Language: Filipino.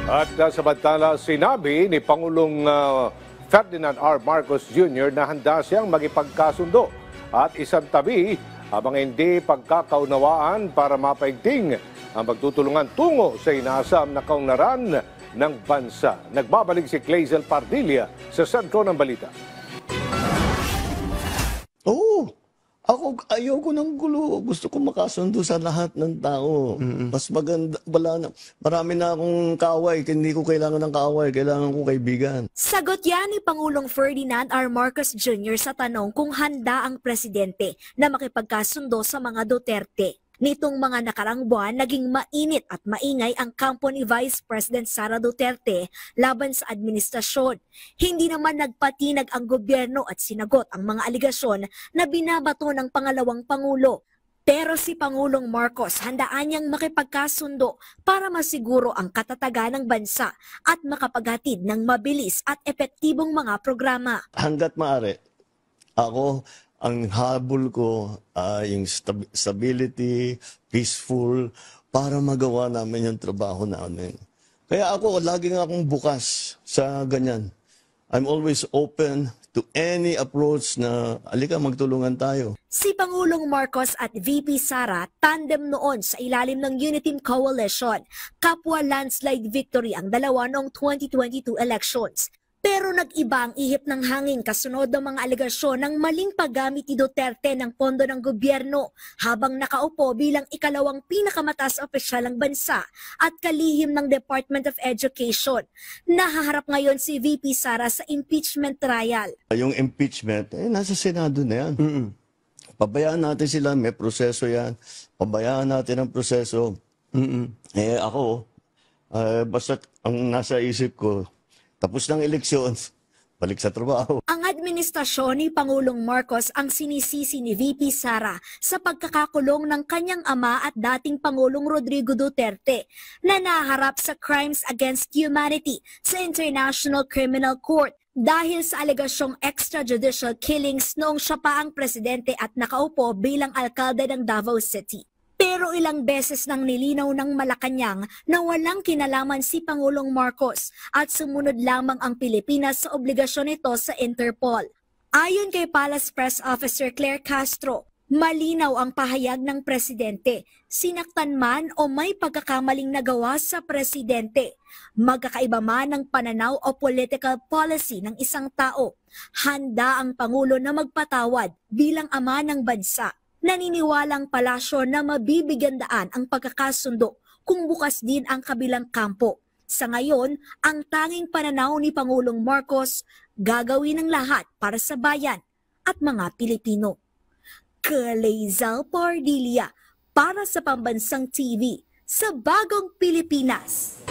At samantala, sinabi ni Pangulong Ferdinand R. Marcos Jr. na handa siyang magipagkasundo at isang tabi habang hindi pagkakaunawaan para mapaigting ang pagtutulungan tungo sa inaasam na kaunlaran ng bansa. Nagbabalik si Clazel Pardilla sa sentro ng balita. Oo. Ako, ayoko ng gulo. Gusto ko makasundo sa lahat ng tao. Mas maganda, marami na akong kaaway. Hindi ko kailangan ng kaaway. Kailangan ko kaibigan. Sagot yan ni Pangulong Ferdinand R. Marcos Jr. sa tanong kung handa ang presidente na makipagkasundo sa mga Duterte. Nitong mga nakarang buwan, naging mainit at maingay ang kampo ni Vice President Sara Duterte laban sa administrasyon. Hindi naman nagpatinag ang gobyerno at sinagot ang mga aligasyon na binabato ng pangalawang Pangulo. Pero si Pangulong Marcos handaan niyang makipagkasundo para masiguro ang katatagan ng bansa at makapaghatid ng mabilis at epektibong mga programa. Hanggat maaari, ako, ang habol ko ay yung stability, peaceful, para magawa namin yung trabaho namin. Kaya ako, laging akong bukas sa ganyan. I'm always open to any approach na, alika, magtulungan tayo. Si Pangulong Marcos at VP Sara tandem noon sa ilalim ng Uniteam Coalition. Kapwa landslide victory ang dalawa noong 2022 elections. Pero nag-iba ang ihip ng hangin kasunod ng mga aligasyon ng maling paggamit ni Duterte ng pondo ng gobyerno habang nakaupo bilang ikalawang pinakamataas opisyal ng bansa at kalihim ng Department of Education. Nahaharap ngayon si VP Sara sa impeachment trial. Yung impeachment, nasa Senado na yan. Pabayaan natin sila, may proseso yan. Pabayaan natin ang proseso. Ako, basta ang nasa isip ko, tapos ng eleksyon, balik sa trabaho. Ang administrasyon ni Pangulong Marcos ang sinisisi ni VP Sara sa pagkakakulong ng kanyang ama at dating Pangulong Rodrigo Duterte na naharap sa crimes against humanity sa International Criminal Court dahil sa alegasyong extrajudicial killings noong siya pa ang presidente at nakaupo bilang alkalde ng Davao City. Pero ilang beses nang nilinaw ng Malacanang na walang kinalaman si Pangulong Marcos at sumunod lamang ang Pilipinas sa obligasyon nito sa Interpol. Ayon kay Palace Press Officer Claire Castro, malinaw ang pahayag ng presidente. Sinaktan man o may pagkakamaling nagawa sa presidente, magkakaiba man ng pananaw o political policy ng isang tao, handa ang Pangulo na magpatawad bilang ama ng bansa. Naniniwalang palasyo na mabibigyan daan ang pagkakasundo kung bukas din ang kabilang kampo. Sa ngayon, ang tanging pananaw ni Pangulong Marcos, gagawin ng lahat para sa bayan at mga Pilipino. Clazel Pardilla para sa Pambansang TV sa Bagong Pilipinas.